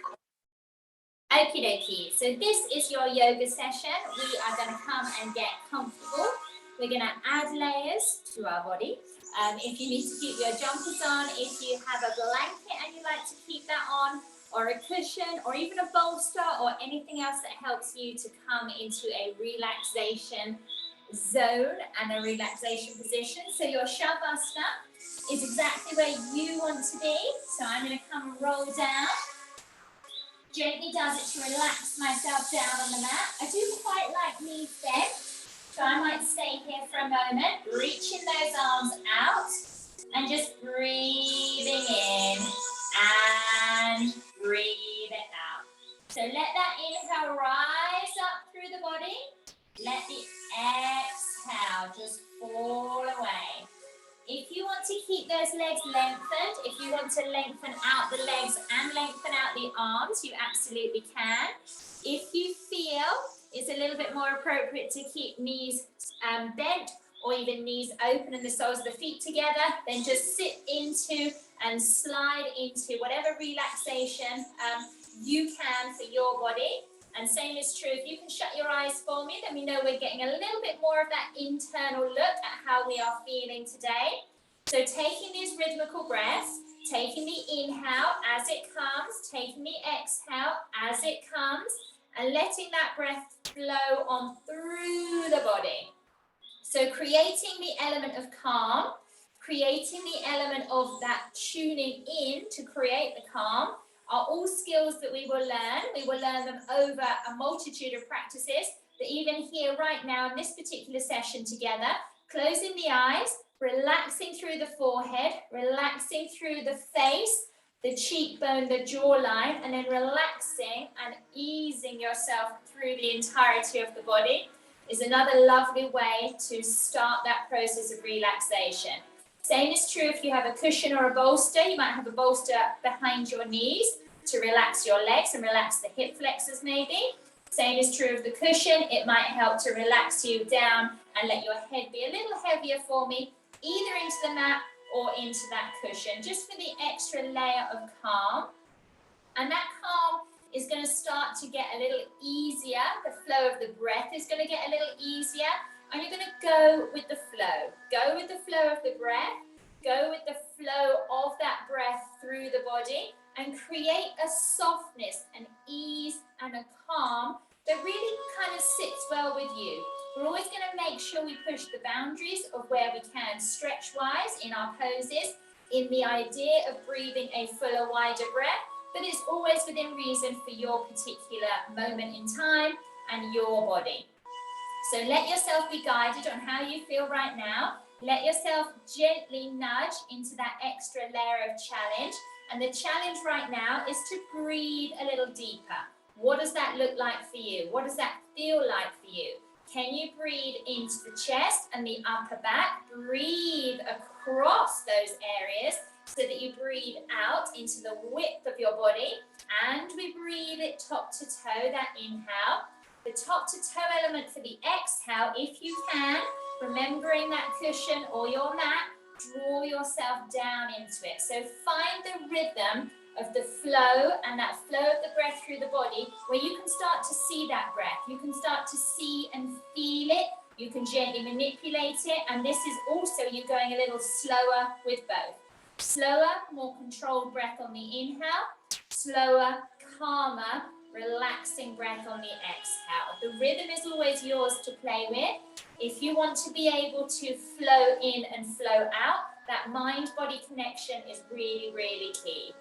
Okie dokie, so this is your yoga session. We are going to come and get comfortable. We're going to add layers to our body. If you need to keep your jumpers on, if you have a blanket and you like to keep that on, or a cushion, or even a bolster, or anything else that helps you to come into a relaxation zone and a relaxation position. So your Shavasana is exactly where you want to be. So I'm going to come and roll down. Gently does it to relax myself down on the mat. I do quite like knees bent, so I might stay here for a moment, reaching those arms out and just breathing in and breathing out. So let that inhale rise up through the body. Let the exhale just fall away. If you want to keep those legs lengthened, if you want to lengthen out the legs and lengthen out the arms, you absolutely can. If you feel it's a little bit more appropriate to keep knees bent or even knees open and the soles of the feet together, then just sit into and slide into whatever relaxation you can for your body. And same is true, if you can shut your eyes for me, then we know we're getting a little bit more of that internal look at how we are feeling today. So taking these rhythmical breaths, taking the inhale as it comes, taking the exhale as it comes, and letting that breath flow on through the body. So creating the element of calm, creating the element of that tuning in to create the calm, are all skills that we will learn. We will learn them over a multitude of practices, but even here right now in this particular session together, closing the eyes, relaxing through the forehead, relaxing through the face, the cheekbone, the jawline, and then relaxing and easing yourself through the entirety of the body is another lovely way to start that process of relaxation. Same is true if you have a cushion or a bolster. You might have a bolster behind your knees to relax your legs and relax the hip flexors maybe. Same is true of the cushion. It might help to relax you down and let your head be a little heavier for me, either into the mat or into that cushion, just for the extra layer of calm. And that calm is going to start to get a little easier. The flow of the breath is going to get a little easier. And you're going to go with the flow. Go with the flow of the breath. Go with the flow of that breath through the body and create a softness, an ease and a calm that really kind of sits well with you. We're always going to make sure we push the boundaries of where we can stretch-wise in our poses, in the idea of breathing a fuller, wider breath, but it's always within reason for your particular moment in time and your body. So let yourself be guided on how you feel right now. Let yourself gently nudge into that extra layer of challenge. And the challenge right now is to breathe a little deeper. What does that look like for you? What does that feel like for you? Can you breathe into the chest and the upper back? Breathe across those areas so that you breathe out into the width of your body. And we breathe it top to toe, that inhale. The top to toe element for the exhale, if you can, remembering that cushion or your mat, draw yourself down into it. So find the rhythm of the flow and that flow of the breath through the body where you can start to see that breath. You can start to see and feel it. You can gently manipulate it. And this is also you going a little slower with both. Slower, more controlled breath on the inhale. Slower, calmer, relaxing breath on the exhale. The rhythm is always yours to play with. If you want to be able to flow in and flow out, that mind-body connection is really, really key.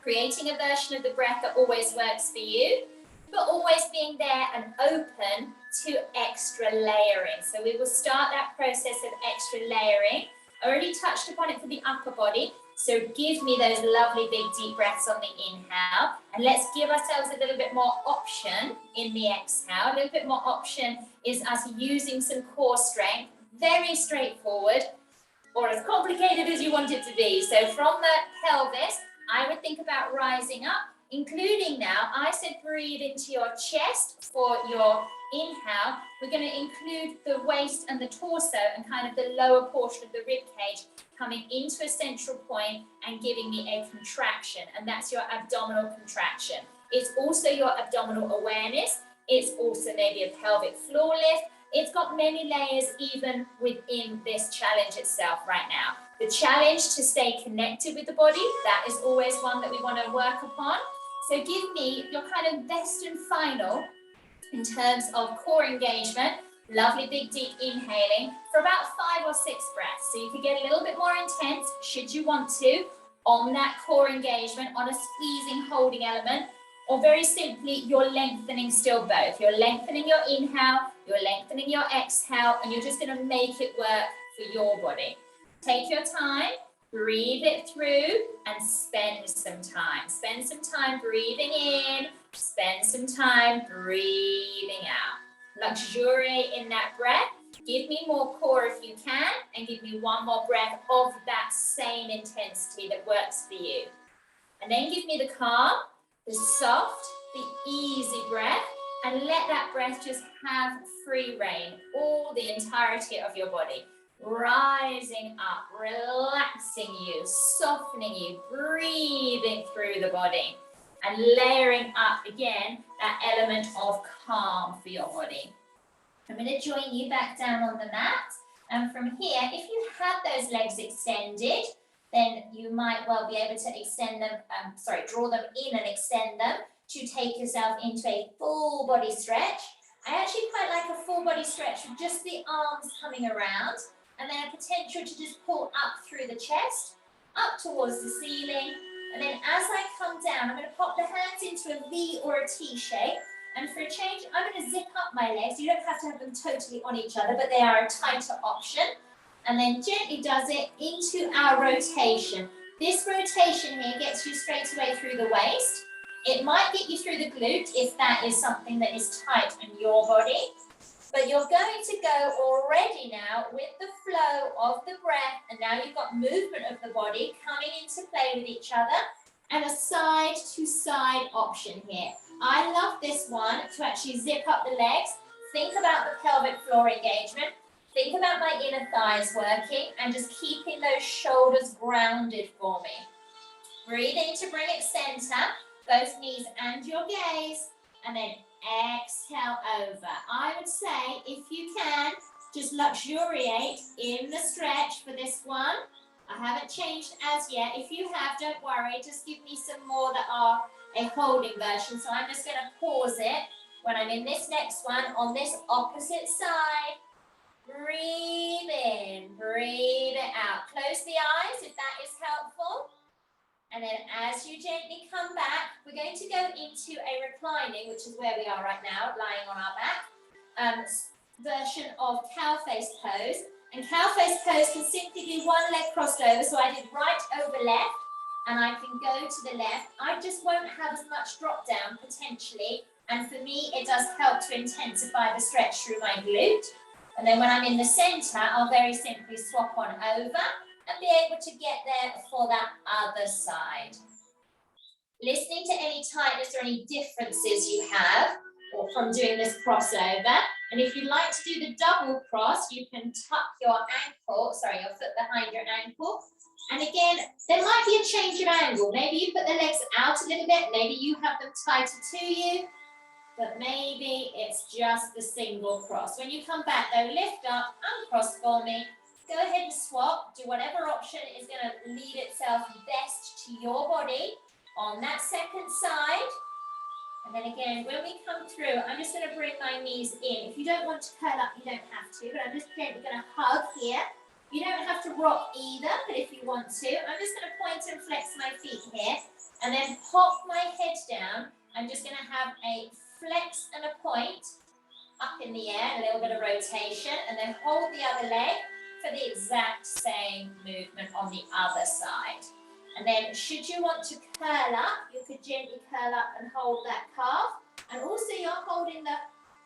Creating a version of the breath that always works for you, but always being there and open to extra layering. So we will start that process of extra layering. I already touched upon it for the upper body. So give me those lovely big deep breaths on the inhale. And let's give ourselves a little bit more option in the exhale. A little bit more option is us using some core strength. Very straightforward, or as complicated as you want it to be. So from the pelvis, I would think about rising up including now, I said breathe into your chest for your inhale. We're going to include the waist and the torso and kind of the lower portion of the rib cage coming into a central point and giving me a contraction, and that's your abdominal contraction. It's also your abdominal awareness. It's also maybe a pelvic floor lift. It's got many layers even within this challenge itself right now. The challenge to stay connected with the body, that is always one that we want to work upon. So give me your kind of best and final in terms of core engagement. Lovely big deep inhaling for about 5 or 6 breaths. So you can get a little bit more intense should you want to on that core engagement, on a squeezing holding element, or very simply you're lengthening still both. You're lengthening your inhale, you're lengthening your exhale, and you're just going to make it work for your body. Take your time, breathe it through, and spend some time. Spend some time breathing in, spend some time breathing out. Luxuriate in that breath. Give me more core if you can, and give me one more breath of that same intensity that works for you. And then give me the calm, the soft, the easy breath, and let that breath just have free reign, all the entirety of your body. Rising up, relaxing you, softening you, breathing through the body, and layering up again that element of calm for your body. I'm going to join you back down on the mat, and from here, if you have those legs extended, then you might well be able to extend them, draw them in and extend them to take yourself into a full body stretch. I actually quite like a full body stretch with just the arms coming around, and then a potential to just pull up through the chest, up towards the ceiling, and then as I come down, I'm going to pop the hands into a V or a T shape, and for a change, I'm going to zip up my legs. You don't have to have them totally on each other, but they are a tighter option. And then gently does it into our rotation. This rotation here gets you straight away through the waist. It might get you through the glute if that is something that is tight in your body. But you're going to go already now with the flow of the breath, and now you've got movement of the body coming into play with each other, and a side to side option here. I love this one to actually zip up the legs. Think about the pelvic floor engagement. Think about my inner thighs working and just keeping those shoulders grounded for me. Breathe in to bring it center, both knees and your gaze, and then exhale over. I would say, if you can, just luxuriate in the stretch for this one. I haven't changed as yet. If you have, don't worry, just give me some more that are a holding version. So I'm just going to pause it when I'm in this next one on this opposite side. Breathe in, breathe it out. Close the eyes if that is helpful. And then as you gently come back, we're going to go into a reclining, which is where we are right now, lying on our back, version of cow face pose. And cow face pose can simply be one leg crossed over. So I did right over left, and I can go to the left. I just won't have as much drop down potentially. And for me, it does help to intensify the stretch through my glute. And then when I'm in the center, I'll very simply swap on over and be able to get there for that other side. Listening to any tightness or any differences you have or from doing this crossover. And if you'd like to do the double cross, you can tuck your your foot behind your ankle. And again, there might be a change of angle. Maybe you put the legs out a little bit. Maybe you have them tighter to you. But maybe it's just the single cross. When you come back though, lift up, uncross for me. Go ahead and swap. Do whatever option is going to lead itself best to your body on that second side. And then again, when we come through, I'm just going to bring my knees in. If you don't want to curl up, you don't have to. But I'm just gently going to hug here. You don't have to rock either, but if you want to, I'm just going to point and flex my feet here. And then pop my head down. I'm just going to have a flex and a point up in the air, a little bit of rotation, and then hold the other leg for the exact same movement on the other side. And then should you want to curl up, you could gently curl up and hold that calf. And also you're holding the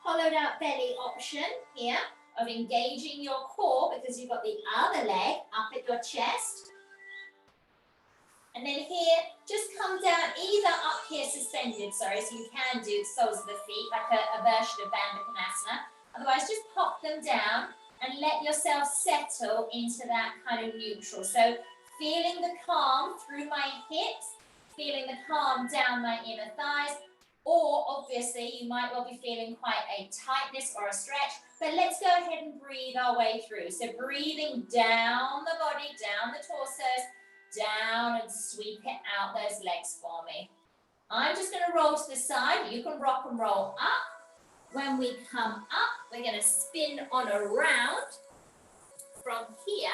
hollowed out belly option here of engaging your core because you've got the other leg up at your chest. And then here, just come down either up here suspended, sorry, so you can do the soles of the feet, like a version of Bandha Konasana. Otherwise, just pop them down and let yourself settle into that kind of neutral. So feeling the calm through my hips, feeling the calm down my inner thighs, or obviously you might well be feeling quite a tightness or a stretch, but let's go ahead and breathe our way through. So breathing down the body, down the torsos, down and sweep it out those legs for me. I'm just going to roll to the side. You can rock and roll up. When we come up, we're going to spin on around. From here,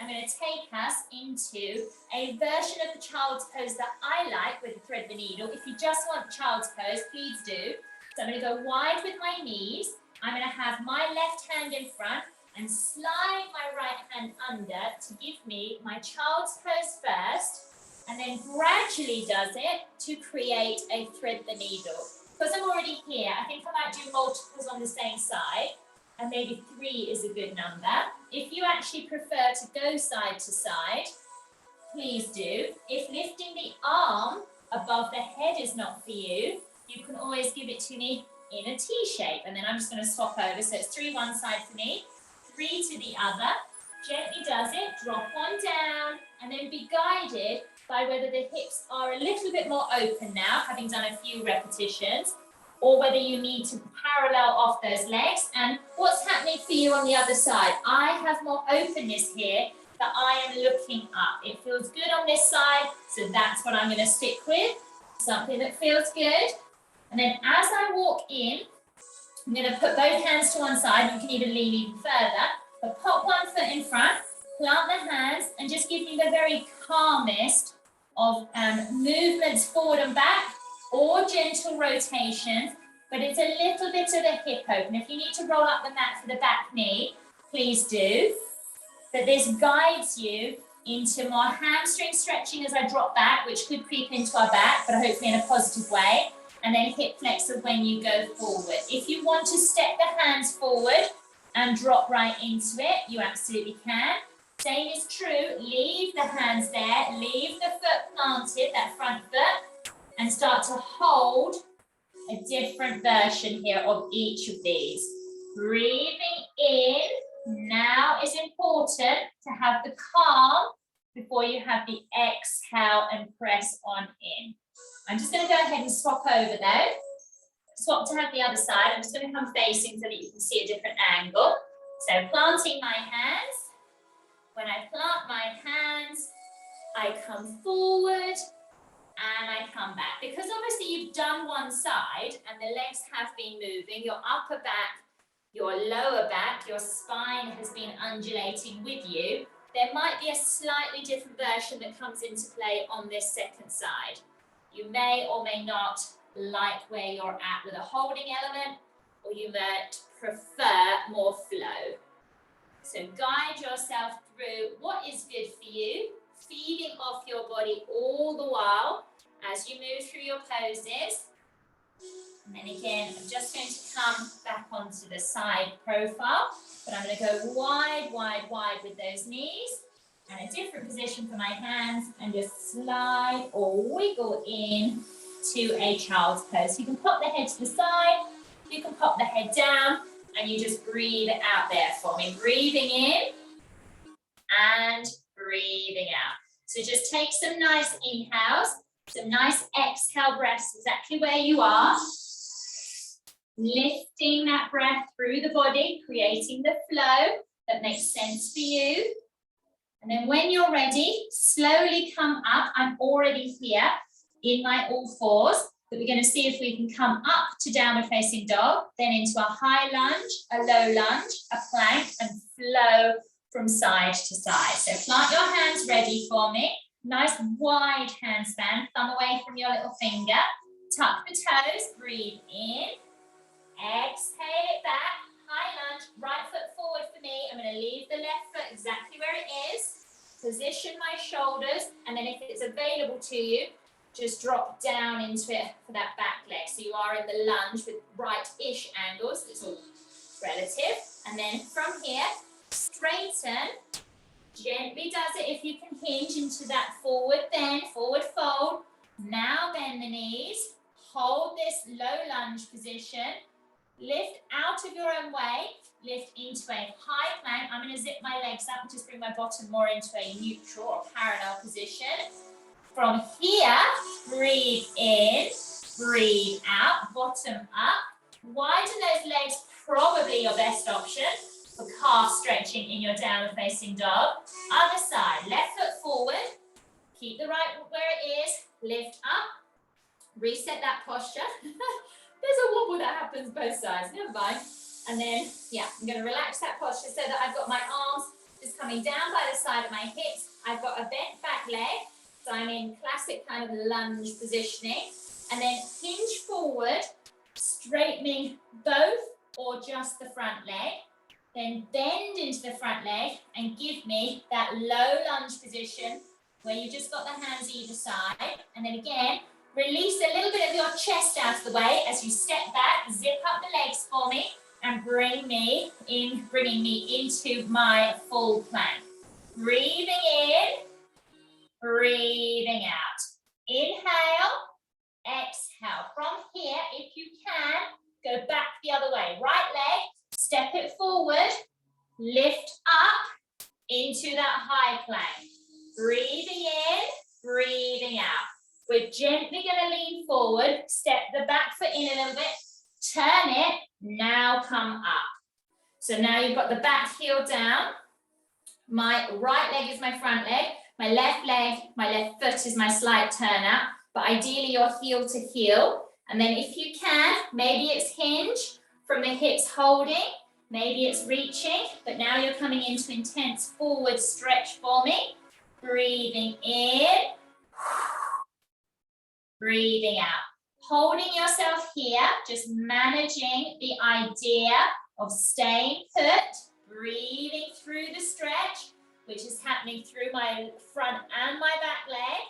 I'm going to take us into a version of the child's pose that I like with the thread the needle. If you just want child's pose, please do. So I'm going to go wide with my knees. I'm going to have my left hand in front and slide my right hand under to give me my child's pose first, and then gradually does it to create a thread the needle. Because I'm already here, I think I might do multiples on the same side, and maybe 3 is a good number. If you actually prefer to go side to side, please do. If lifting the arm above the head is not for you, you can always give it to me in a T shape, and then I'm just going to swap over. So it's 3 one side for me, 3 to the other. Gently does it, drop one down, and then be guided by whether the hips are a little bit more open now, having done a few repetitions, or whether you need to parallel off those legs. And what's happening for you on the other side? I have more openness here that I am looking up. It feels good on this side, so that's what I'm going to stick with, something that feels good. And then as I walk in, I'm going to put both hands to one side. You can even lean even further, but pop one foot in front, plant the hands, and just give me the very calmest of movements forward and back, or gentle rotations, but it's a little bit of a hip open. If you need to roll up the mat for the back knee, please do. But this guides you into more hamstring stretching as I drop back, which could creep into our back, but hopefully in a positive way. And then hip flexor when you go forward. If you want to step the hands forward and drop right into it, you absolutely can. Same is true, leave the hands there, leave the foot planted, that front foot, and start to hold a different version here of each of these. Breathing in, now is important to have the calm before you have the exhale and press on in. I'm just going to go ahead and swap over though. Swap to have the other side. I'm just going to come facing so that you can see a different angle. So planting my hands. When I plant my hands, I come forward and I come back. Because obviously you've done one side and the legs have been moving, your upper back, your lower back, your spine has been undulating with you. There might be a slightly different version that comes into play on this second side. You may or may not like where you're at with a holding element, or you might prefer more flow. So guide yourself through what is good for you, feeding off your body all the while as you move through your poses. And then again, I'm just going to come back onto the side profile, but I'm going to go wide, wide, wide with those knees, and a different position for my hands, and just slide or wiggle in to a child's pose. You can pop the head to the side, you can pop the head down, and you just breathe it out there for me. Breathing in and breathing out. So just take some nice inhales, some nice exhale breaths exactly where you are. Lifting that breath through the body, creating the flow that makes sense for you. And then when you're ready, slowly come up. I'm already here in my all fours, but we're going to see if we can come up to downward facing dog, then into a high lunge, a low lunge, a plank, and flow from side to side. So plant your hands ready for me. Nice wide hand span, thumb away from your little finger. Tuck the toes, breathe in. Exhale it back, high lunge, right foot forward for me. I'm going to leave the left foot exactly where it is. Position my shoulders, and then if it's available to you, just drop down into it for that back leg. So you are in the lunge with right-ish angles. It's all relative. And then from here, straighten. Gently does it if you can hinge into that forward bend, forward fold. Now bend the knees. hold this low lunge position, lift out of your own weight, lift into a high plank. I'm going to zip my legs up and just bring my bottom more into a neutral or parallel position. From here, breathe in, breathe out, bottom up. Widen those legs, probably your best option for calf stretching in your downward facing dog. Other side, left foot forward, keep the right where it is, lift up, reset that posture. There's a wobble that happens both sides, never mind. And then, yeah, I'm going to relax that posture so that I've got my arms just coming down by the side of my hips. I've got a bent back leg, so I'm in classic kind of lunge positioning. And then hinge forward, straightening both or just the front leg. Then bend into the front leg and give me that low lunge position where you've just got the hands either side. And then again, release a little bit of your chest out of the way as you step back, zip up the legs for me, and bringing me into my full plank. Breathing in, breathing out. Inhale, exhale. From here, if you can, go back the other way. Right leg, step it forward, lift up into that high plank. Breathing in, breathing out. We're gently going to lean forward, step the back foot in a little bit, turn it, now come up. So now you've got the back heel down. My right leg is my front leg, my left foot is my slight turn out, but ideally you're heel to heel. And then if you can, maybe it's hinge from the hips holding, maybe it's reaching, but now you're coming into intense forward stretch for me. Breathing in, breathing out. Holding yourself here, just managing the idea of staying put, breathing through the stretch, which is happening through my front and my back leg.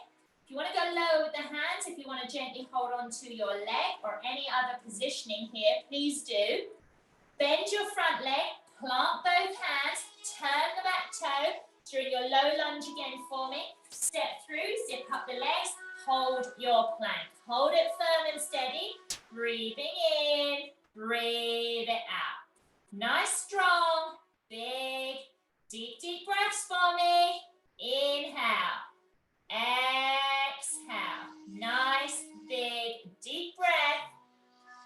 If you want to go low with the hands, if you want to gently hold on to your leg or any other positioning here, please do. Bend your front leg, plant both hands, turn the back toe, during your low lunge again for me. Step through, zip up the legs, hold your plank. Hold it firm and steady. Breathing in, breathe it out. Nice, strong, big, deep breaths for me. Inhale, exhale. Nice, big, deep breath.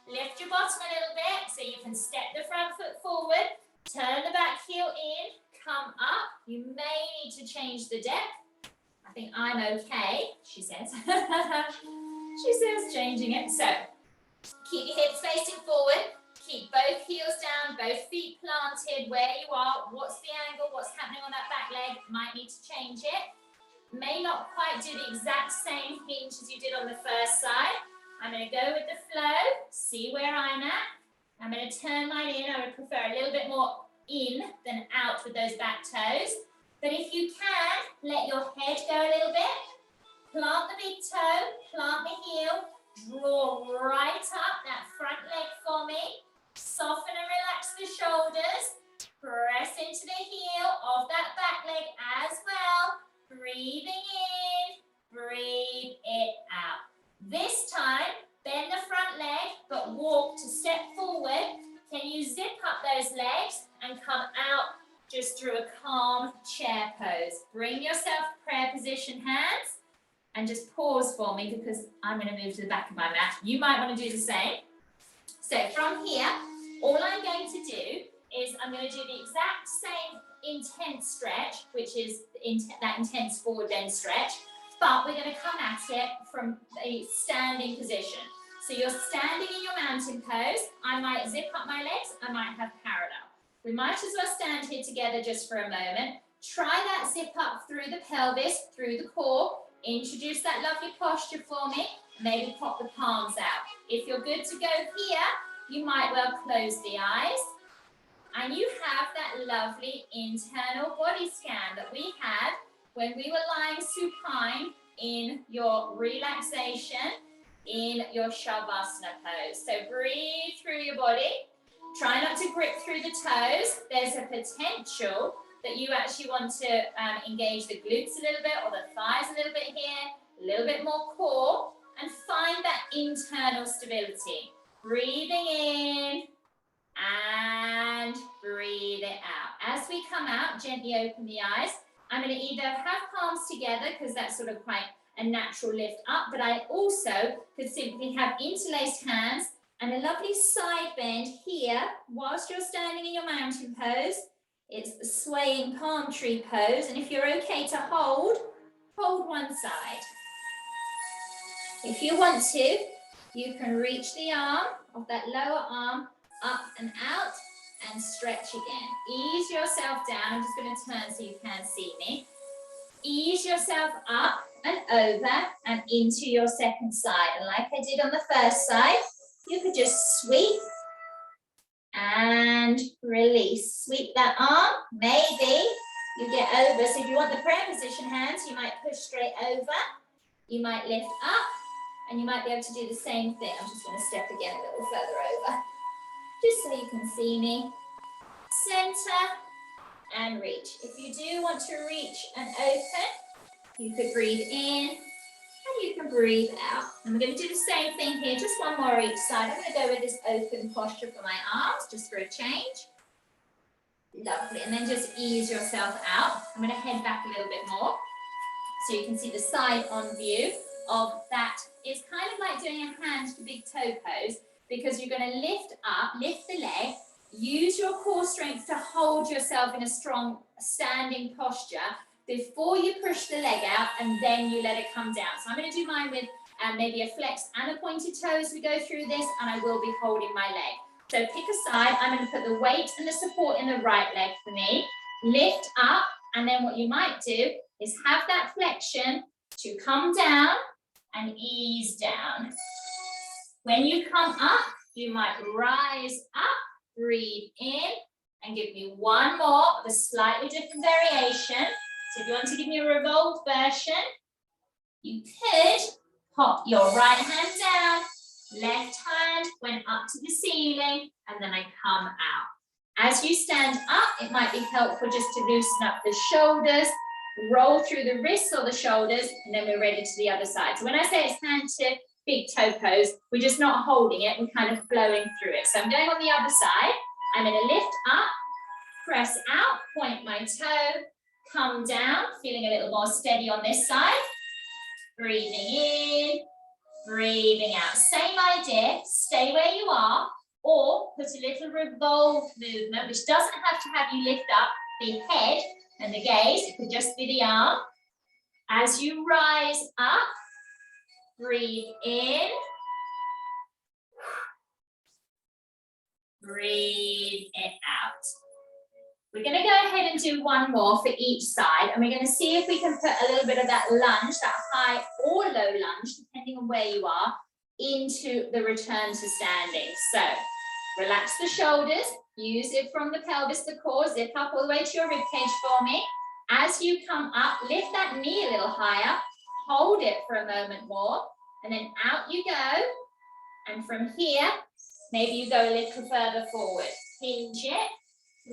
Lift your bottom a little bit so you can step the front foot forward. Turn the back heel in, come up. You may need to change the depth. I think I'm okay, she says. She says changing it. So keep your hips facing forward. Keep both heels down, both feet planted where you are. What's the angle? What's happening on that back leg? Might need to change it. May not quite do the exact same hinge as you did on the first side. I'm going to go with the flow, see where I'm at. I'm going to turn mine in. I would prefer a little bit more in than out with those back toes. But if you can, let your head go a little bit. Plant the big toe, plant the heel, draw right up that front leg for me. Soften and relax the shoulders. Press into the heel of that back leg as well. Breathing in, breathe it out. This time, bend the front leg, but walk to step forward. Can you zip up those legs and come out just through a calm chair pose? Bring yourself to prayer position, hands, and just pause for me because I'm going to move to the back of my mat. You might want to do the same. So from here, all I'm going to do is I'm going to do the exact same intense stretch, which is that intense forward bend stretch, but we're going to come at it from a standing position. So you're standing in your mountain pose. I might zip up my legs. I might have parallel. We might as well stand here together just for a moment. Try that zip up through the pelvis, through the core. Introduce that lovely posture for me. Maybe pop the palms out. If you're good to go here, you might well close the eyes. And you have that lovely internal body scan that we had when we were lying supine in your relaxation, in your Shavasana pose. So breathe through your body. Try not to grip through the toes. There's a potential that you actually want to engage the glutes a little bit or the thighs a little bit here, a little bit more core. and find that internal stability. Breathing in and breathe it out. As we come out, gently open the eyes. I'm going to either have palms together because that's sort of quite a natural lift up, but I also could simply have interlaced hands and a lovely side bend here whilst you're standing in your mountain pose. It's the swaying palm tree pose, and if you're okay to hold one side. If you want to, you can reach the arm of that lower arm up and out and stretch again. Ease yourself down. I'm just going to turn so you can see me. Ease yourself up and over and into your second side. And like I did on the first side, you could just sweep and release. Sweep that arm. Maybe you get over. So if you want the prayer position hands, you might push straight over. You might lift up. And you might be able to do the same thing. I'm just going to step again a little further over, just so you can see me. Center and reach. If you do want to reach and open, you could breathe in and you can breathe out. And we're going to do the same thing here, just one more each side. I'm going to go with this open posture for my arms, just for a change. Lovely. And then just ease yourself out. I'm going to head back a little bit more so you can see the side on view of that. It's kind of like doing a hand to big toe pose, because you're going to lift up, lift the leg, use your core strength to hold yourself in a strong standing posture before you push the leg out, and then you let it come down. So I'm going to do mine with maybe a flex and a pointed toe as we go through this, and I will be holding my leg. So pick a side. I'm going to put the weight and the support in the right leg for me. Lift up, and then what you might do is have that flexion to come down and ease down. When you come up, you might rise up, breathe in, and give me one more of a slightly different variation. So if you want to give me a revolved version, you could pop your right hand down, left hand went up to the ceiling, and then I come out. As you stand up, it might be helpful just to loosen up the shoulders, roll through the wrists or the shoulders, and then we're ready to the other side. So when I say it's hand to big toe pose, we're just not holding it, we're kind of flowing through it. So I'm going on the other side. I'm going to lift up, press out, point my toe, come down, feeling a little more steady on this side. Breathing in, breathing out. Same idea, stay where you are, or put a little revolved movement, which doesn't have to have you lift up the head and the gaze. It could just be the arm. As you rise up, breathe in, breathe it out. We're going to go ahead and do one more for each side, and we're going to see if we can put a little bit of that lunge, that high or low lunge, depending on where you are, into the return to standing. So relax the shoulders, use it from the pelvis, the core, zip up all the way to your rib cage for me. As you come up, lift that knee a little higher, hold it for a moment more, and then out you go. And from here, maybe you go a little further forward. Hinge it,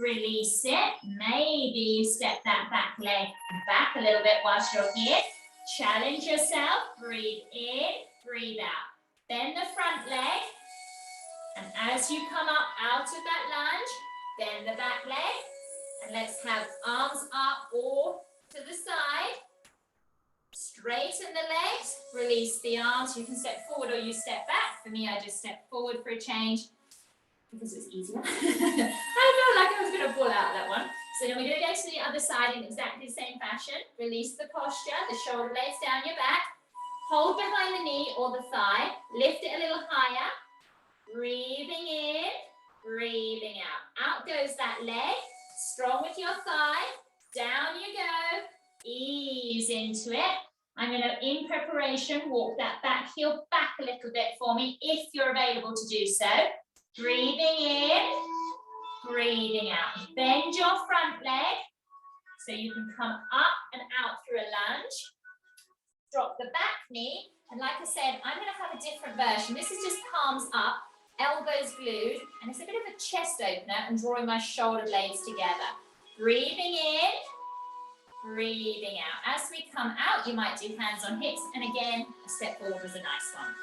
release it. Maybe you step that back leg back a little bit whilst you're here. Challenge yourself, breathe in, breathe out. Bend the front leg, and as you come up out of that lunge, bend the back leg, and let's have arms up or to the side. Straighten the legs, release the arms. You can step forward or you step back. For me, I just step forward for a change because it's easier. I felt like I was going to pull out that one. So then we're going to go to the other side in exactly the same fashion. Release the posture, the shoulder blades down your back. Hold behind the knee or the thigh. Lift it a little higher. Breathing in, breathing out. Out goes that leg. Strong with your thigh. Down you go. Ease into it. I'm going to, in preparation, walk that back heel back a little bit for me if you're available to do so. Breathing in, breathing out. Bend your front leg so you can come up and out through a lunge. Drop the back knee, and like I said, I'm going to have a different version. This is just palms up, elbows glued, and it's a bit of a chest opener and drawing my shoulder blades together. Breathing in, breathing out. As we come out, you might do hands on hips, and again, a step forward was a nice one.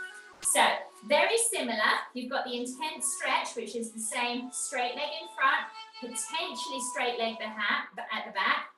So, very similar. You've got the intense stretch, which is the same straight leg in front, potentially straight leg at the back,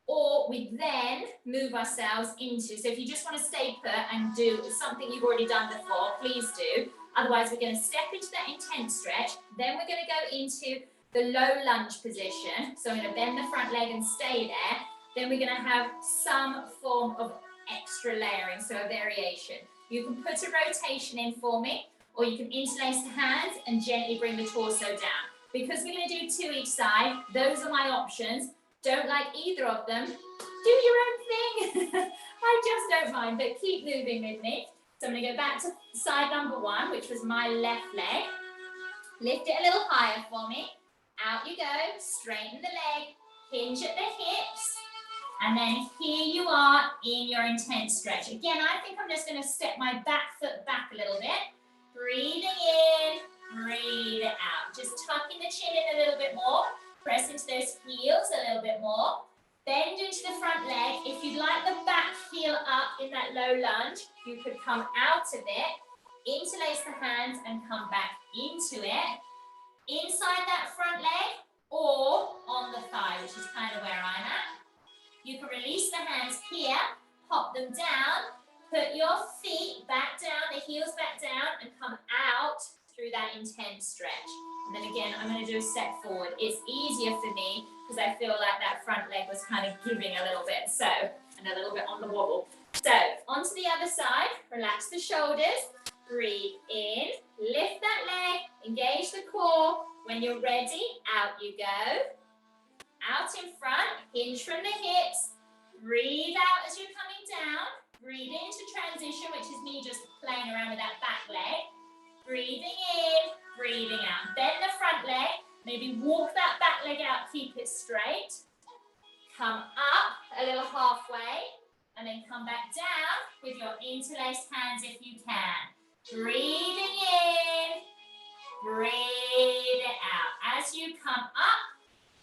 or we then move ourselves into, so if you just want to stay put and do something you've already done before, please do. Otherwise, we're going to step into that intense stretch, then we're going to go into the low lunge position. So I'm going to bend the front leg and stay there. Then we're going to have some form of extra layering, so a variation. You can put a rotation in for me, or you can interlace the hands and gently bring the torso down. Because we're going to do 2 each side, those are my options. Don't like either of them, do your own thing. I just don't mind, but keep moving with me. So I'm going to go back to side number 1, which was my left leg. Lift it a little higher for me. Out you go, straighten the leg, hinge at the hips, and then here you are in your intense stretch. Again, I think I'm just going to step my back foot back a little bit. Breathing in, breathe out. Just tucking the chin in a little bit more. Press into those heels a little bit more. Bend into the front leg. If you'd like the back heel up in that low lunge, you could come out of it, interlace the hands and come back into it. Inside that front leg or on the thigh, which is kind of where I'm at. You can release the hands here, pop them down, put your feet back down, the heels back down, and come out through that intense stretch. And then again, I'm going to do a step forward. It's easier for me because I feel like that front leg was kind of giving a little bit, so, and a little bit on the wobble. So, onto the other side, relax the shoulders, breathe in, lift that leg, engage the core. When you're ready, out you go. Out in front, hinge from the hips, breathe out as you're coming down, breathe into transition, which is me just playing around with that back leg, breathing in, breathing out. Bend the front leg, maybe walk that back leg out, keep it straight, come up a little halfway, and then come back down with your interlaced hands if you can. Breathing in, breathe it out. As you come up,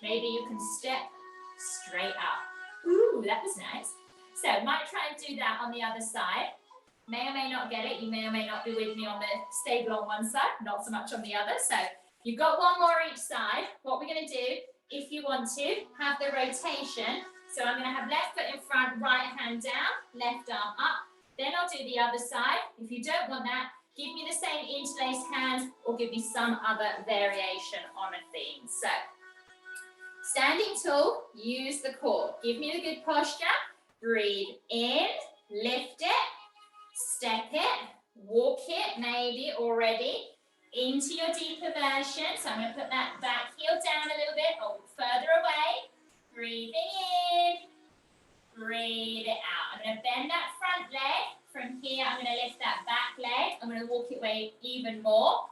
maybe you can step straight up. Ooh, that was nice. So, might try and do that on the other side. May or may not get it. You may or may not be with me on the stable on one side, not so much on the other. So, you've got one more each side. What we're going to do, if you want to, have the rotation. So, I'm going to have left foot in front, right hand down, left arm up. Then I'll do the other side. If you don't want that, give me the same interlaced hands or give me some other variation on a theme. So, standing tall, use the core. Give me the good posture. Breathe in, lift it, step it, walk it, maybe already, into your deeper version. So I'm going to put that back heel down a little bit, or further away. Breathing in, breathe it out. I'm going to bend that front leg. From here, I'm going to lift that back leg. I'm going to walk it away even more.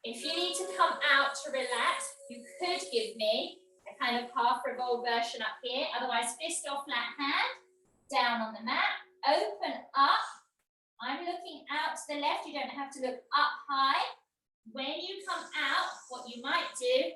If you need to come out to relax, you could give me a kind of half revolve version up here. Otherwise, fist or flat hand, down on the mat. Open up. I'm looking out to the left. You don't have to look up high. When you come out, what you might do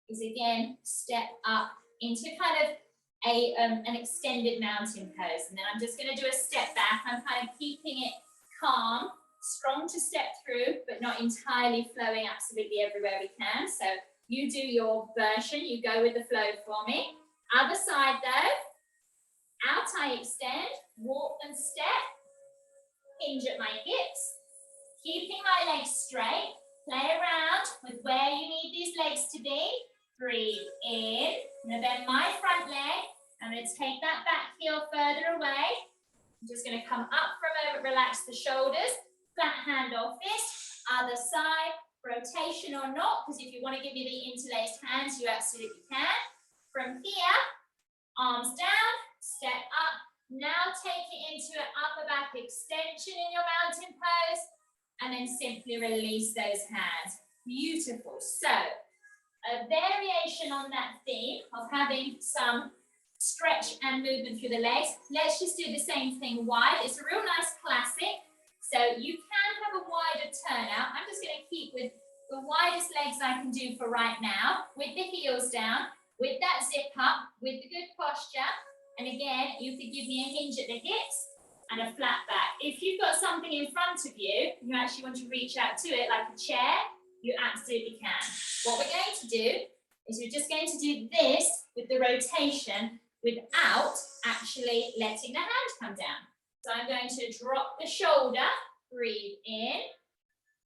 is again, step up into kind of an extended mountain pose. And then I'm just going to do a step back. I'm kind of keeping it calm, strong to step through, but not entirely flowing absolutely everywhere we can. So you do your version, you go with the flow for me. Other side though, out I extend, walk and step, hinge at my hips, keeping my legs straight, play around with where you need these legs to be. Breathe in, I'm going to bend my front leg, I'm going to take that back heel further away. I'm just going to come up for a moment, relax the shoulders, flat hand or fist, other side, rotation or not, because if you want to give me the interlaced hands, you absolutely can. From here, arms down, step up. Now take it into an upper back extension in your mountain pose, and then simply release those hands. Beautiful. So, a variation on that theme of having some stretch and movement through the legs. Let's just do the same thing wide. It's a real nice classic. So you can have a wider turnout. I'm just going to keep with the widest legs I can do for right now, with the heels down, with that zip up, with the good posture. And again, you could give me a hinge at the hips and a flat back. If you've got something in front of you, you actually want to reach out to it like a chair, you absolutely can. What we're going to do is we're just going to do this with the rotation without actually letting the hand come down. So I'm going to drop the shoulder, breathe in,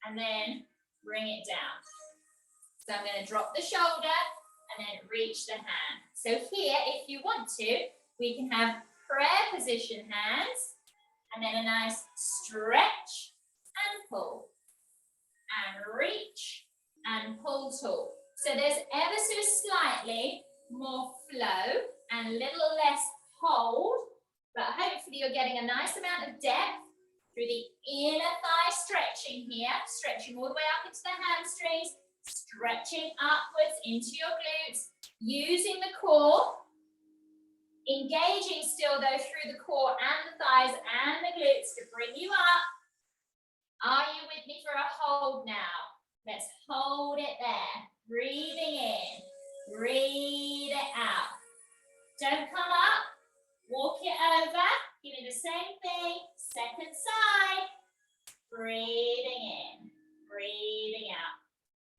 and then bring it down. So I'm going to drop the shoulder and then reach the hand. So here, if you want to, we can have prayer position hands, and then a nice stretch and pull, and reach and pull tall. So there's ever so slightly more flow and a little less hold, but hopefully you're getting a nice amount of depth through the inner thigh stretching here, stretching all the way up into the hamstrings, stretching upwards into your glutes, using the core, engaging still though through the core and the thighs and the glutes to bring you up. Are you with me for a hold now? Let's hold it there. Breathing in, breathe it out. Don't come up, walk it over, give me the same thing, second side. Breathing in, breathing out.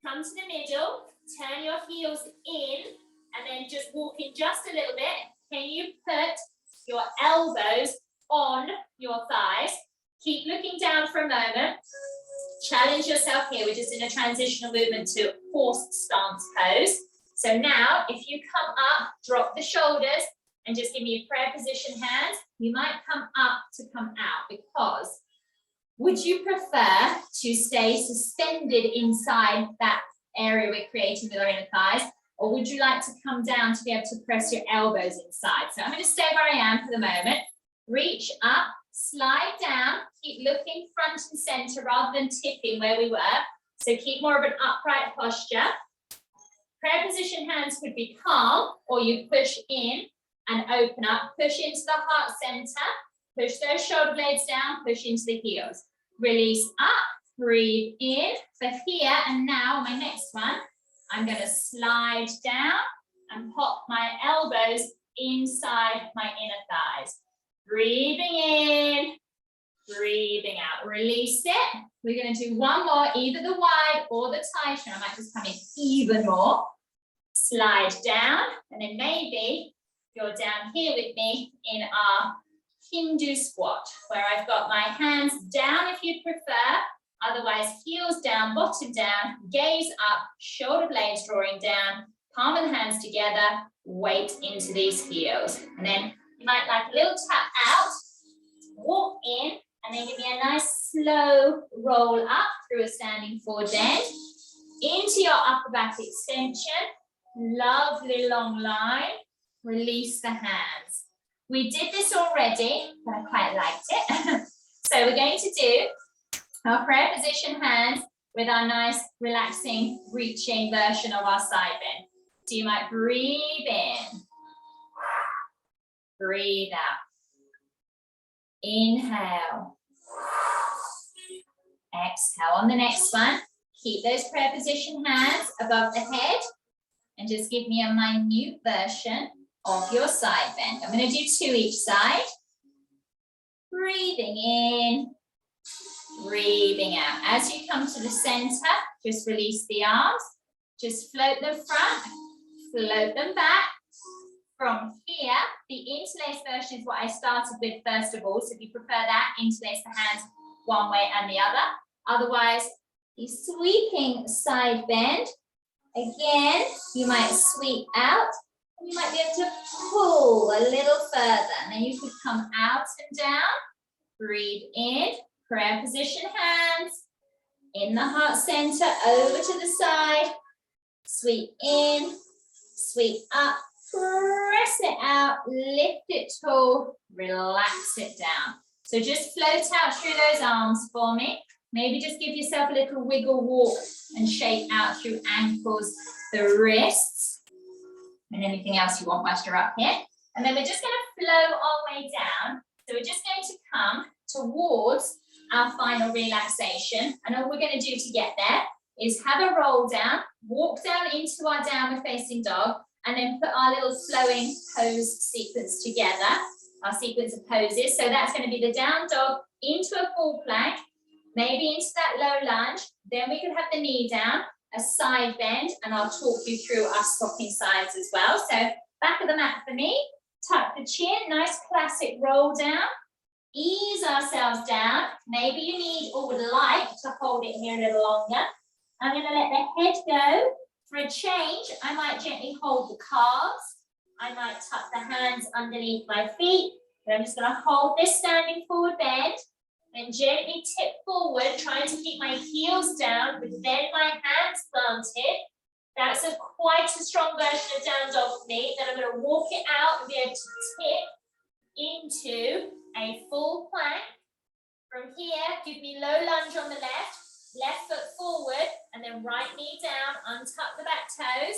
Come to the middle, turn your heels in, and then just walk in just a little bit. Can you put your elbows on your thighs? Keep looking down for a moment. Challenge yourself here. We're just in a transitional movement to horse stance pose. So now, if you come up, drop the shoulders, and just give me a prayer position hands. You might come up to come out, because would you prefer to stay suspended inside that area we're creating with our inner thighs, or would you like to come down to be able to press your elbows inside? So I'm going to stay where I am for the moment. Reach up, slide down, keep looking front and center rather than tipping where we were. So keep more of an upright posture. Prayer position hands could be calm, or you push in and open up, push into the heart center, push those shoulder blades down, push into the heels. Release up, breathe in for here, and now my next one, I'm going to slide down and pop my elbows inside my inner thighs. Breathing in, breathing out. Release it. We're going to do one more, either the wide or the tighter. I might just come in even more. Slide down, and then maybe you're down here with me in our Hindu squat, where I've got my hands down if you prefer. Otherwise, heels down, bottom down, gaze up, shoulder blades drawing down, palm of the hands together, weight into these heels. And then you might like a little tap out, walk in, and then give me a nice slow roll up through a standing forward bend, into your upper back extension, lovely long line, release the hands. We did this already, but I quite liked it. So we're going to do our prayer position hands with our nice relaxing reaching version of our side bend. So you might breathe in, breathe out, inhale, exhale. On the next one, keep those prayer position hands above the head and just give me a minute version of your side bend. I'm going to do 2 each side. Breathing in, breathing out. As you come to the center, just release the arms. Just float them front, float them back. From here, the interlace version is what I started with first of all. So if you prefer that, interlace the hands one way and the other. Otherwise, the sweeping side bend. Again, you might sweep out. You might be able to pull a little further, and then you could come out and down. Breathe in, prayer position hands, in the heart center, over to the side. Sweep in, sweep up, press it out, lift it tall, relax it down. So just float out through those arms for me. Maybe just give yourself a little wiggle walk and shake out through ankles, the wrists, and anything else you want whilst you're up here. And then we're just going to flow our way down. So we're just going to come towards our final relaxation. And all we're going to do to get there is have a roll down, walk down into our downward facing dog, and then put our little flowing pose sequence together, our sequence of poses. So that's going to be the down dog into a full plank, maybe into that low lunge. Then we could have the knee down, a side bend, and I'll talk you through our swapping sides as well. So back of the mat for me, tuck the chin, nice classic roll down. Ease ourselves down. Maybe you need or would like to hold it here a little longer. I'm going to let the head go. For a change, I might gently hold the calves. I might tuck the hands underneath my feet. But I'm just going to hold this standing forward bend. Then gently tip forward, trying to keep my heels down, but then my hands planted. That's quite a strong version of down dog for me. Then I'm going to walk it out and be able to tip into a full plank. From here, give me low lunge on the left foot forward, and then right knee down, untuck the back toes,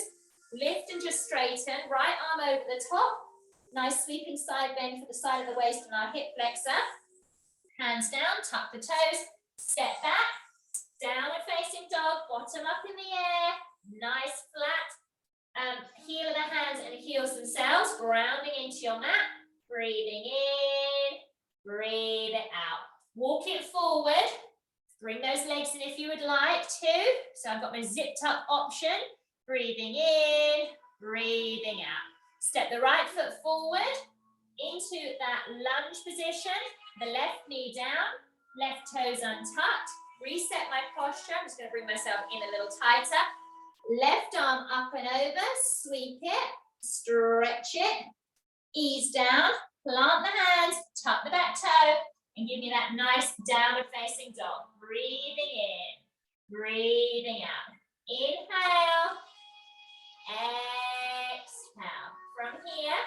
lift and just straighten, right arm over the top, nice sweeping side bend for the side of the waist and our hip flexor. Hands down, tuck the toes, step back, downward facing dog, bottom up in the air, nice flat heel of the hands and the heels themselves, grounding into your mat, breathing in, breathe it out. Walk it forward, bring those legs in if you would like to. So I've got my zipped up option, breathing in, breathing out. Step the right foot forward into that lunge position, the left knee down, left toes untucked. Reset my posture. I'm just going to bring myself in a little tighter. Left arm up and over, sweep it, stretch it, ease down, plant the hands, tuck the back toe, and give me that nice downward facing dog. Breathing in, breathing out. Inhale, exhale. From here,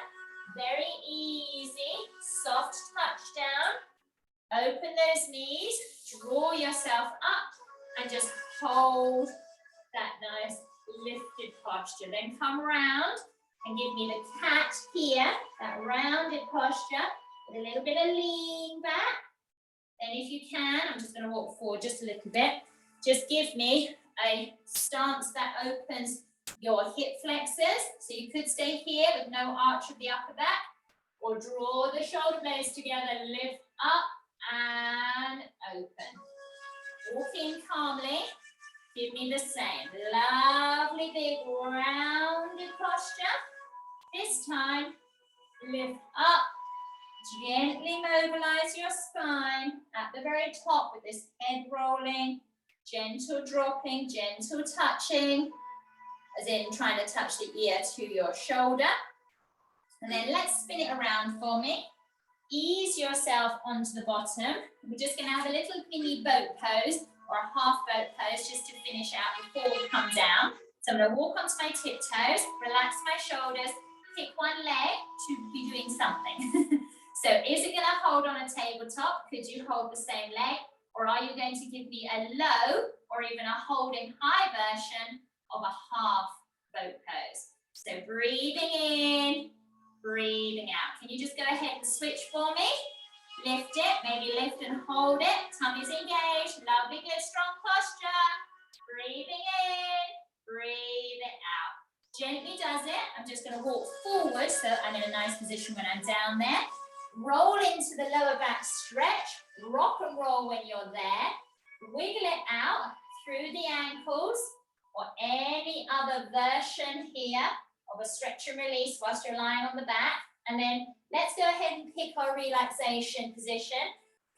very easy, soft touch down. Open those knees, draw yourself up, and just hold that nice lifted posture. Then come around and give me the cat here, that rounded posture with a little bit of lean back. Then if you can, I'm just going to walk forward just a little bit. Just give me a stance that opens your hip flexors. So you could stay here with no arch of the upper back, or draw the shoulder blades together, lift up and open. Walk in calmly. Give me the same. Lovely big rounded posture. This time, lift up. Gently mobilize your spine at the very top with this head rolling, gentle dropping, gentle touching, as in trying to touch the ear to your shoulder. And then let's spin it around for me. Ease yourself onto the bottom. We're just going to have a little mini boat pose or a half boat pose just to finish out before we come down. So I'm going to walk onto my tiptoes, relax my shoulders, pick one leg to be doing something. So is it going to hold on a tabletop? Could you hold the same leg? Or are you going to give me a low or even a holding high version of a half boat pose? So breathing in, breathing out. Can you just go ahead and switch for me? Lift it, maybe lift and hold it. Tummy's engaged. Lovely, good, strong posture. Breathing in, breathe it out. Gently does it. I'm just going to walk forward so I'm in a nice position when I'm down there. Roll into the lower back stretch, rock and roll when you're there, wiggle it out through the ankles or any other version here of a stretch and release whilst you're lying on the back. And then let's go ahead and pick our relaxation position.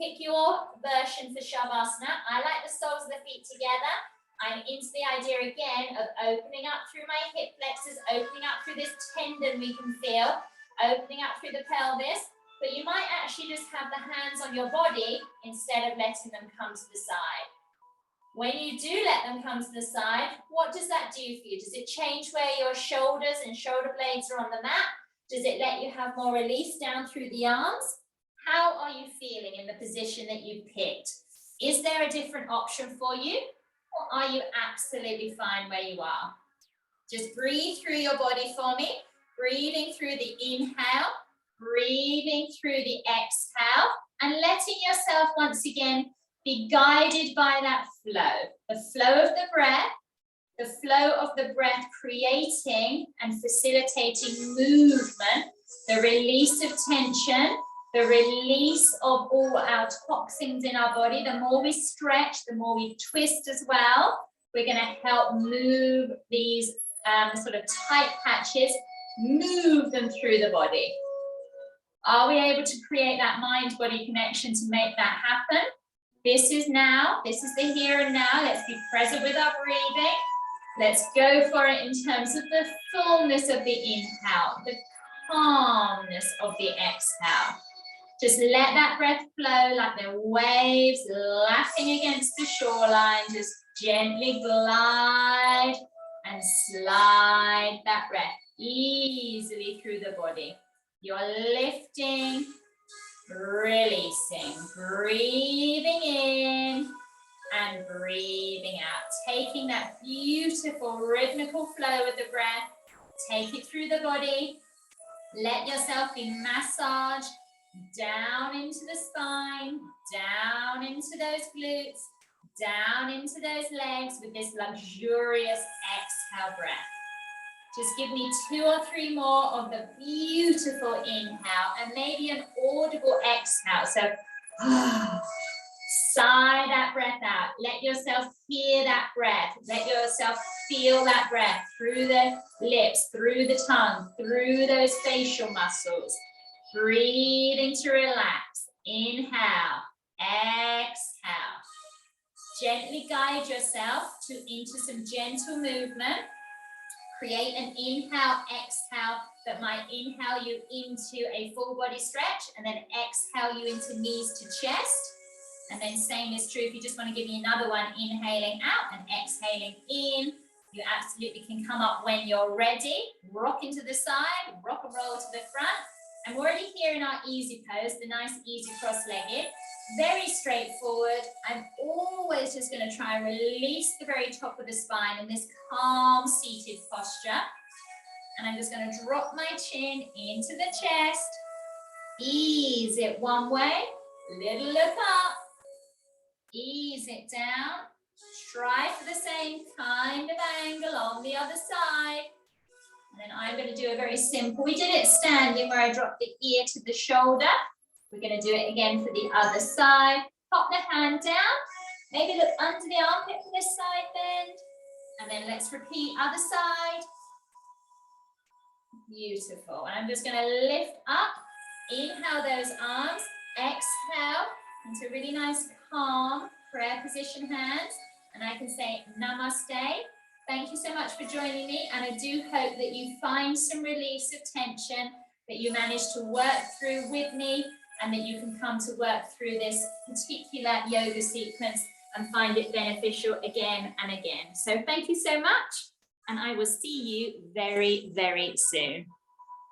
Pick your version for Shavasana. I like the soles of the feet together. I'm into the idea again of opening up through my hip flexors, opening up through this tendon we can feel, opening up through the pelvis. But you might actually just have the hands on your body instead of letting them come to the side. When you do let them come to the side, what does that do for you? Does it change where your shoulders and shoulder blades are on the mat? Does it let you have more release down through the arms? How are you feeling in the position that you picked? Is there a different option for you? Or are you absolutely fine where you are? Just breathe through your body for me. Breathing through the inhale. Breathing through the exhale and letting yourself once again be guided by that flow. The flow of the breath, the flow of the breath creating and facilitating movement, the release of tension, the release of all our toxins in our body. The more we stretch, the more we twist as well. We're going to help move these sort of tight patches, move them through the body. Are we able to create that mind-body connection to make that happen? This is the here and now. Let's be present with our breathing. Let's go for it in terms of the fullness of the inhale, the calmness of the exhale. Just let that breath flow like the waves lapping against the shoreline. Just gently glide and slide that breath easily through the body. You're lifting, releasing, breathing in and breathing out. Taking that beautiful rhythmical flow with the breath. Take it through the body. Let yourself be massaged down into the spine, down into those glutes, down into those legs with this luxurious exhale breath. Just give me 2 or 3 more of the beautiful inhale and maybe an audible exhale. So sigh that breath out. Let yourself hear that breath. Let yourself feel that breath through the lips, through the tongue, through those facial muscles. Breathing to relax. Inhale, exhale. Gently guide yourself into some gentle movement. Create an inhale, exhale that might inhale you into a full body stretch and then exhale you into knees to chest. And then same is true if you just want to give me another one, inhaling out and exhaling in. You absolutely can come up when you're ready. Rock into the side, rock and roll to the front. I'm already here in our easy pose, the nice easy cross-legged. Very straightforward. I'm always just going to try and release the very top of the spine in this calm seated posture. And I'm just going to drop my chin into the chest. Ease it one way, little look up. Ease it down. Try for the same kind of angle on the other side. And then I'm going to do a very simple, we did it standing where I dropped the ear to the shoulder. We're going to do it again for the other side. Pop the hand down. Maybe look under the armpit for this side bend. And then let's repeat other side. Beautiful. And I'm just going to lift up. Inhale those arms. Exhale into really nice calm prayer position hands. And I can say namaste. Thank you so much for joining me. And I do hope that you find some release of tension, that you manage to work through with me, and that you can come to work through this particular yoga sequence and find it beneficial again and again. So thank you so much, and I will see you very, very soon.